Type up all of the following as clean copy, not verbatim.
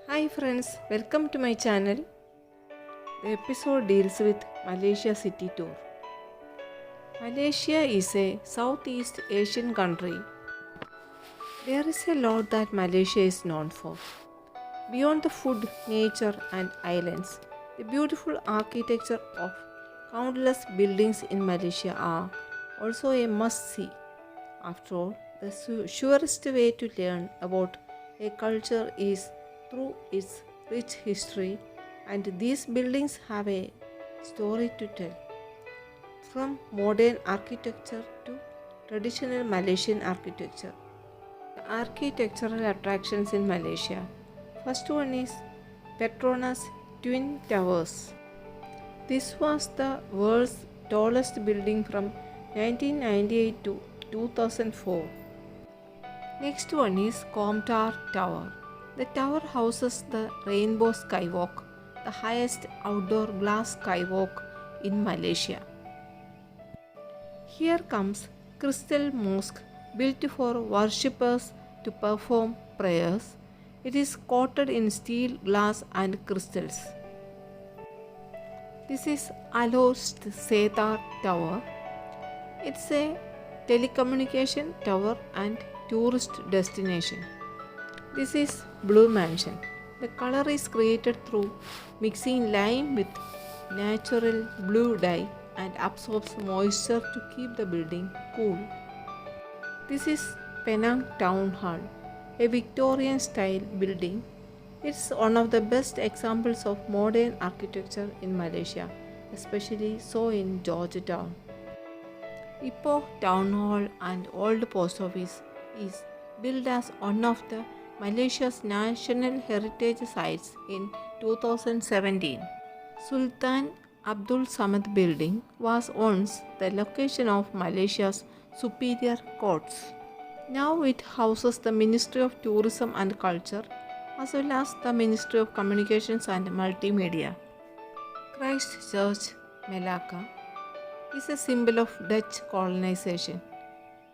Hi friends, welcome to my channel. The episode deals with Malaysia City Tour. Malaysia is a Southeast Asian country. There is a lot that Malaysia is known for. Beyond the food, nature, and islands, the beautiful architecture of countless buildings in Malaysia are also a must see. After all, the surest way to learn about a culture is through its rich history, and these buildings have a story to tell. From modern architecture to traditional Malaysian architecture. Architectural attractions in Malaysia. First one is Petronas Twin Towers. This was the world's tallest building from 1998 to 2004. Next one is Comtar Tower. The tower houses the Rainbow Skywalk, the highest outdoor glass skywalk in Malaysia. Here comes Crystal Mosque, built for worshippers to perform prayers. It is coated in steel, glass, and crystals. This is Alost Setar Tower. It's a telecommunication tower and tourist destination. This is Blue Mansion. The color is created through mixing lime with natural blue dye and absorbs moisture to keep the building cool. This is Penang Town Hall, a Victorian style building. It's one of the best examples of modern architecture in Malaysia, especially so in Georgetown. Ipoh Town Hall and Old Post Office is built as one of the Malaysia's national heritage sites in 2017. Sultan Abdul Samad Building was once the location of Malaysia's superior courts. Now it houses the Ministry of Tourism and Culture as well as the Ministry of Communications and Multimedia. Christ Church, Malacca is a symbol of Dutch colonization.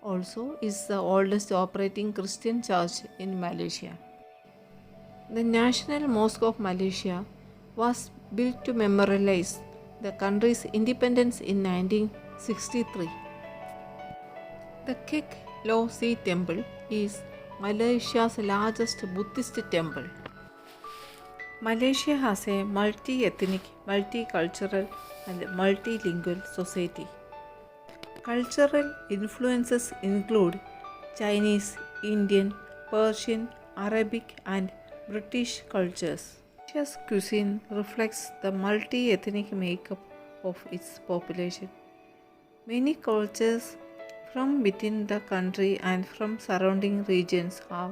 Also is the oldest operating Christian church in Malaysia. The National Mosque of Malaysia was built to memorialize the country's independence in 1963. The Kek Low Si Temple is Malaysia's largest Buddhist temple. Malaysia has a multi-ethnic, multicultural and multilingual society. Cultural influences include Chinese, Indian, Persian, Arabic and British cultures. Malaysia's cuisine reflects the multi-ethnic makeup of its population. Many cultures from within the country and from surrounding regions have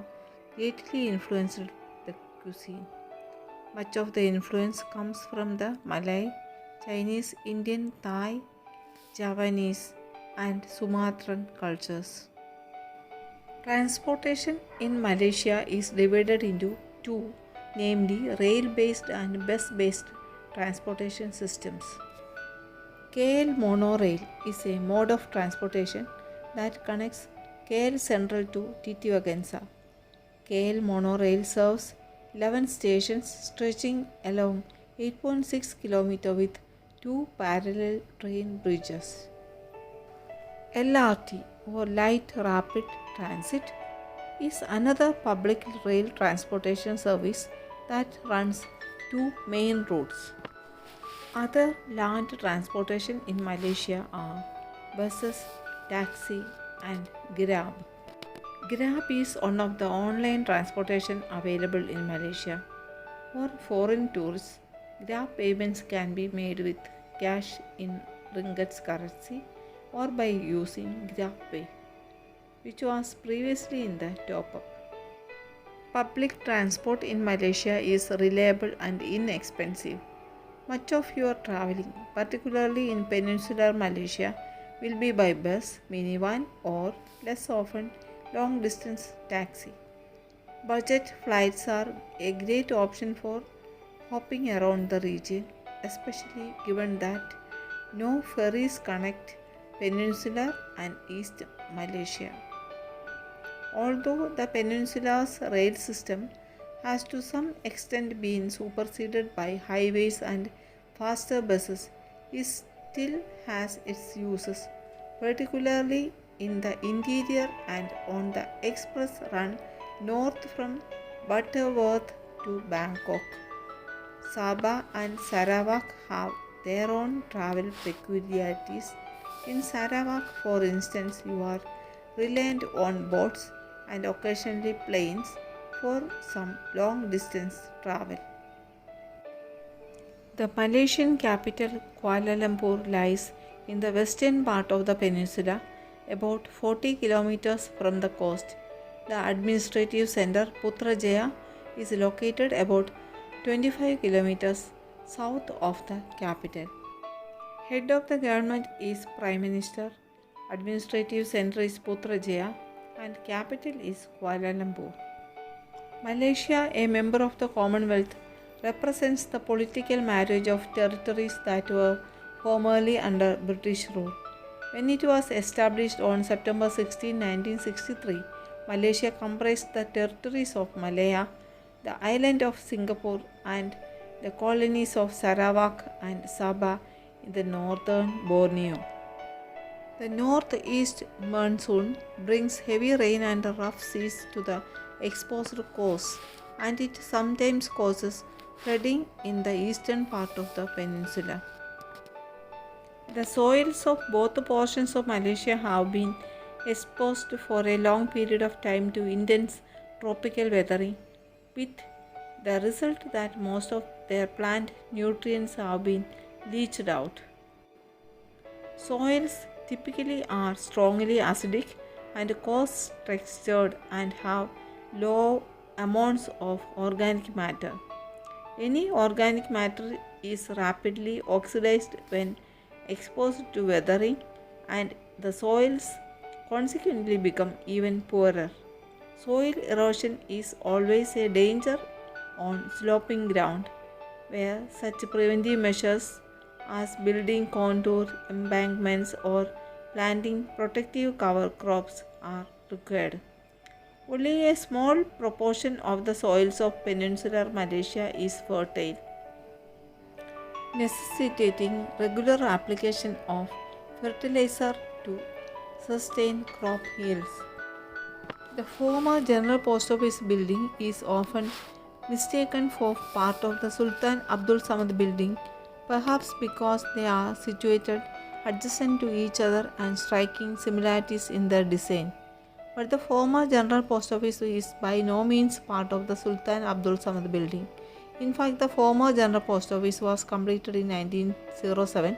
greatly influenced the cuisine. Much of the influence comes from the Malay, Chinese, Indian, Thai, Javanese, and Sumatran cultures. Transportation in Malaysia is divided into two, namely rail-based and bus-based transportation systems. KL Monorail is a mode of transportation that connects KL Central to Titiwangsa. KL Monorail serves 11 stations stretching along 8.6 km with two parallel train bridges. LRT or Light Rapid Transit is another public rail transportation service that runs two main routes. Other land transportation in Malaysia are buses, taxi and Grab. Grab is one of the online transportation available in Malaysia. For foreign tourists, Grab payments can be made with cash in ringgit currency or by using GrabPay, which was previously in the top-up. Public transport in Malaysia is reliable and inexpensive. Much of your traveling, particularly in peninsular Malaysia, will be by bus, minivan or less often long-distance taxi. Budget flights are a great option for hopping around the region, especially given that no ferries connect Peninsular and East Malaysia. Although the peninsula's rail system has to some extent been superseded by highways and faster buses, it still has its uses, particularly in the interior and on the express run north from Butterworth to Bangkok. Sabah and Sarawak have their own travel peculiarities. In Sarawak, for instance, you are reliant on boats and occasionally planes for some long distance travel. The Malaysian capital Kuala Lumpur lies in the western part of the peninsula, about 40 kilometers from the coast. The administrative center Putrajaya is located about 25 kilometers south of the capital. Head of the government is Prime Minister, administrative center is Putrajaya, and capital is Kuala Lumpur. Malaysia, a member of the Commonwealth, represents the political marriage of territories that were formerly under British rule. When it was established on September 16, 1963, Malaysia comprised the territories of Malaya, the island of Singapore, and the colonies of Sarawak and Sabah in the northern Borneo. The northeast monsoon brings heavy rain and rough seas to the exposed coast, and it sometimes causes flooding in the eastern part of the peninsula. The soils of both portions of Malaysia have been exposed for a long period of time to intense tropical weathering, with the result that most of their plant nutrients have been leached out. Soils typically are strongly acidic and coarse textured and have low amounts of organic matter. Any organic matter is rapidly oxidized when exposed to weathering, and the soils consequently become even poorer. Soil erosion is always a danger on sloping ground, where such preventive measures as building contour embankments or planting protective cover crops are required. Only a small proportion of the soils of peninsular Malaysia is fertile, necessitating regular application of fertilizer to sustain crop yields. The former General Post Office building is often mistaken for part of the Sultan Abdul Samad building, perhaps because they are situated adjacent to each other and striking similarities in their design. But the former General Post Office is by no means part of the Sultan Abdul Samad building. In fact, the former General Post Office was completed in 1907,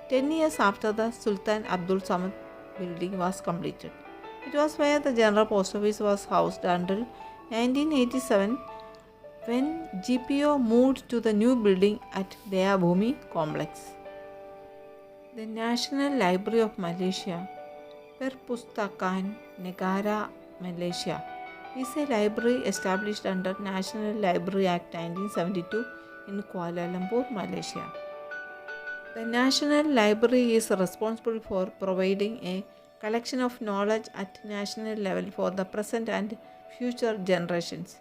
10 years after the Sultan Abdul Samad building was completed. It was where the General Post Office was housed until 1987, when GPO moved to the new building at Deyabhumi complex. The National Library of Malaysia, Perpustakaan Negara Malaysia, is a library established under National Library Act 1972 in Kuala Lumpur, Malaysia. The National Library is responsible for providing a collection of knowledge at national level for the present and future generations.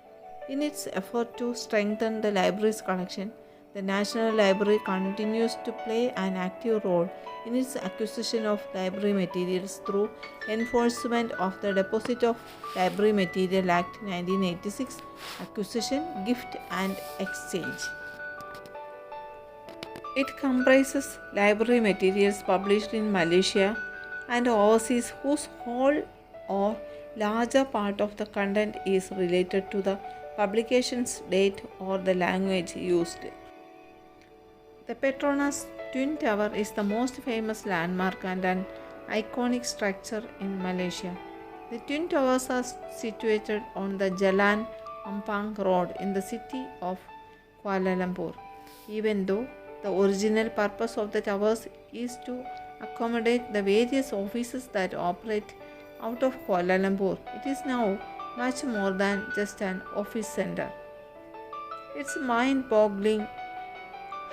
In its effort to strengthen the library's collection, the National Library continues to play an active role in its acquisition of library materials through enforcement of the Deposit of Library Material Act 1986, acquisition, gift and exchange. It comprises library materials published in Malaysia and overseas whose whole or larger part of the content is related to the publication's date or the language used. The Petronas Twin Tower is the most famous landmark and an iconic structure in Malaysia. The Twin Towers are situated on the Jalan Ampang Road in the city of Kuala Lumpur. Even though the original purpose of the towers is to accommodate the various offices that operate out of Kuala Lumpur, it is now much more than just an office center. Its mind-boggling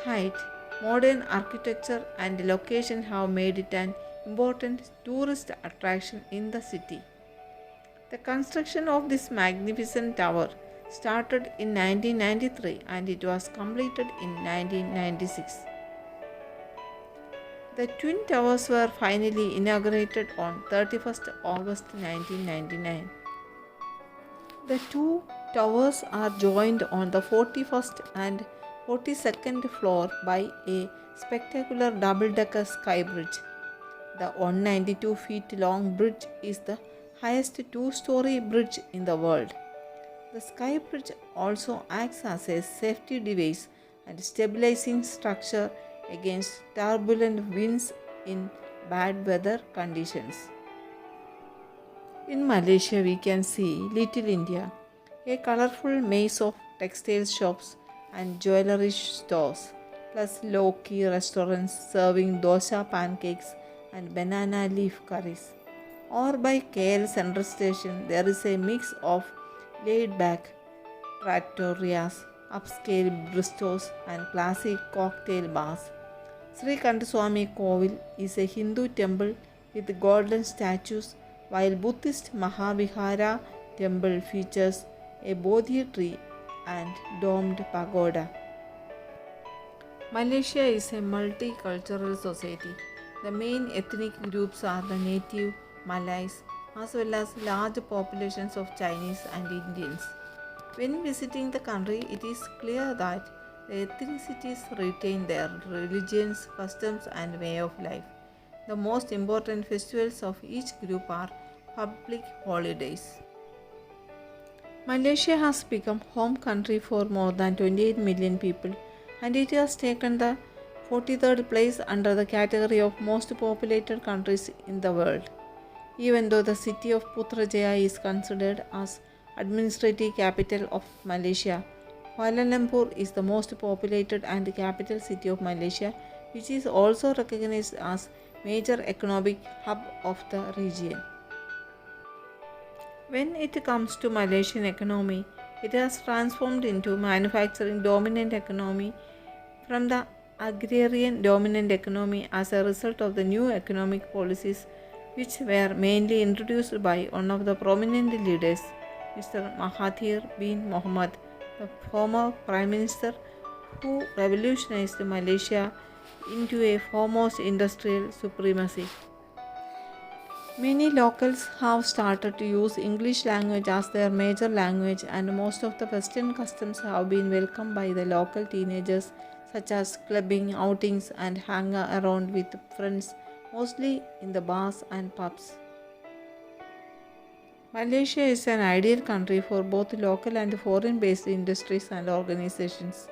height, modern architecture and location have made it an important tourist attraction in the city. The construction of this magnificent tower started in 1993 and it was completed in 1996. The Twin Towers were finally inaugurated on 31st August 1999. The two towers are joined on the 41st and 42nd floor by a spectacular double-decker sky bridge. The 192 feet long bridge is the highest two-story bridge in the world. The sky bridge also acts as a safety device and stabilizing structure against turbulent winds in bad weather conditions. In Malaysia, we can see Little India, a colorful maze of textile shops and jewelry stores, plus low-key restaurants serving dosa pancakes and banana leaf curries. Or by KL Central Station, there is a mix of laid-back trattorias, upscale bistros, and classic cocktail bars. Sri Kanthaswamy Kovil is a Hindu temple with golden statues, while Buddhist Mahavihara temple features a Bodhi tree and domed pagoda. Malaysia is a multicultural society. The main ethnic groups are the native Malays as well as large populations of Chinese and Indians. When visiting the country, it is clear that the ethnicities retain their religions, customs, and way of life. The most important festivals of each group are public holidays. Malaysia has become home country for more than 28 million people and it has taken the 43rd place under the category of most populated countries in the world. Even though the city of Putrajaya is considered as administrative capital of Malaysia, Kuala Lumpur is the most populated and capital city of Malaysia, which is also recognized as major economic hub of the region. When it comes to Malaysian economy, it has transformed into manufacturing dominant economy from the agrarian dominant economy as a result of the new economic policies which were mainly introduced by one of the prominent leaders, Mr. Mahathir bin Mohamad, the former Prime Minister who revolutionized Malaysia into a foremost industrial supremacy. Many locals have started to use English language as their major language and most of the Western customs have been welcomed by the local teenagers such as clubbing, outings and hanging around with friends, mostly in the bars and pubs. Malaysia is an ideal country for both local and foreign based industries and organizations.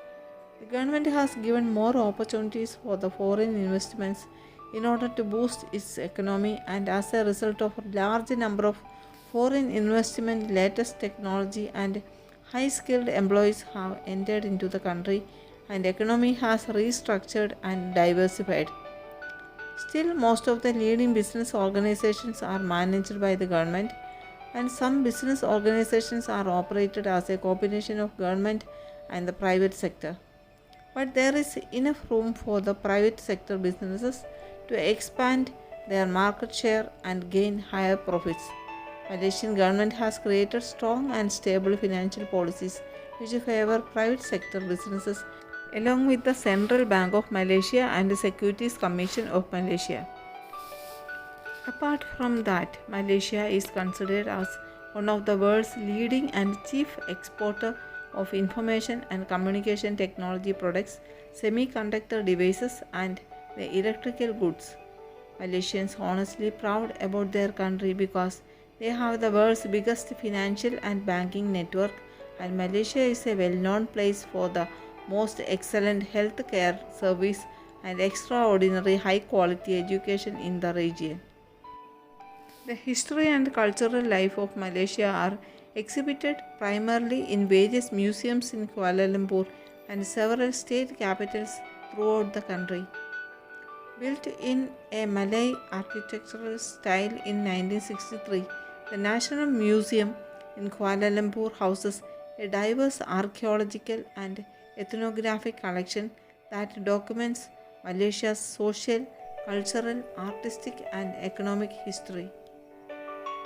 The government has given more opportunities for the foreign investments in order to boost its economy and as a result of a large number of foreign investment, latest technology and high skilled employees have entered into the country and economy has restructured and diversified. Still, most of the leading business organizations are managed by the government and some business organizations are operated as a combination of government and the private sector. But there is enough room for the private sector businesses to expand their market share and gain higher profits. Malaysian government has created strong and stable financial policies which favor private sector businesses along with the Central Bank of Malaysia and the Securities Commission of Malaysia. Apart from that, Malaysia is considered as one of the world's leading and chief exporter of information and communication technology products, semiconductor devices and the electrical goods. Malaysians are honestly proud about their country because they have the world's biggest financial and banking network and Malaysia is a well-known place for the most excellent health care service and extraordinary high-quality education in the region. The history and cultural life of Malaysia are exhibited primarily in various museums in Kuala Lumpur and several state capitals throughout the country. Built in a Malay architectural style in 1963, the National Museum in Kuala Lumpur houses a diverse archaeological and ethnographic collection that documents Malaysia's social, cultural, artistic, and economic history.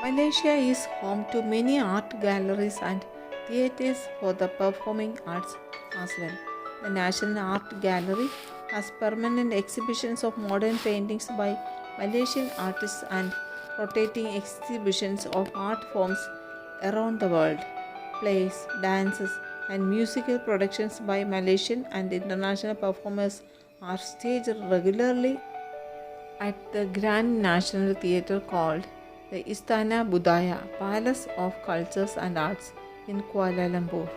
Malaysia is home to many art galleries and theatres for the performing arts as well. The National Art Gallery has permanent exhibitions of modern paintings by Malaysian artists and rotating exhibitions of art forms around the world. Plays, dances, and musical productions by Malaysian and international performers are staged regularly at the Grand National Theatre called the Istana Budaya Palace of Cultures and Arts in Kuala Lumpur.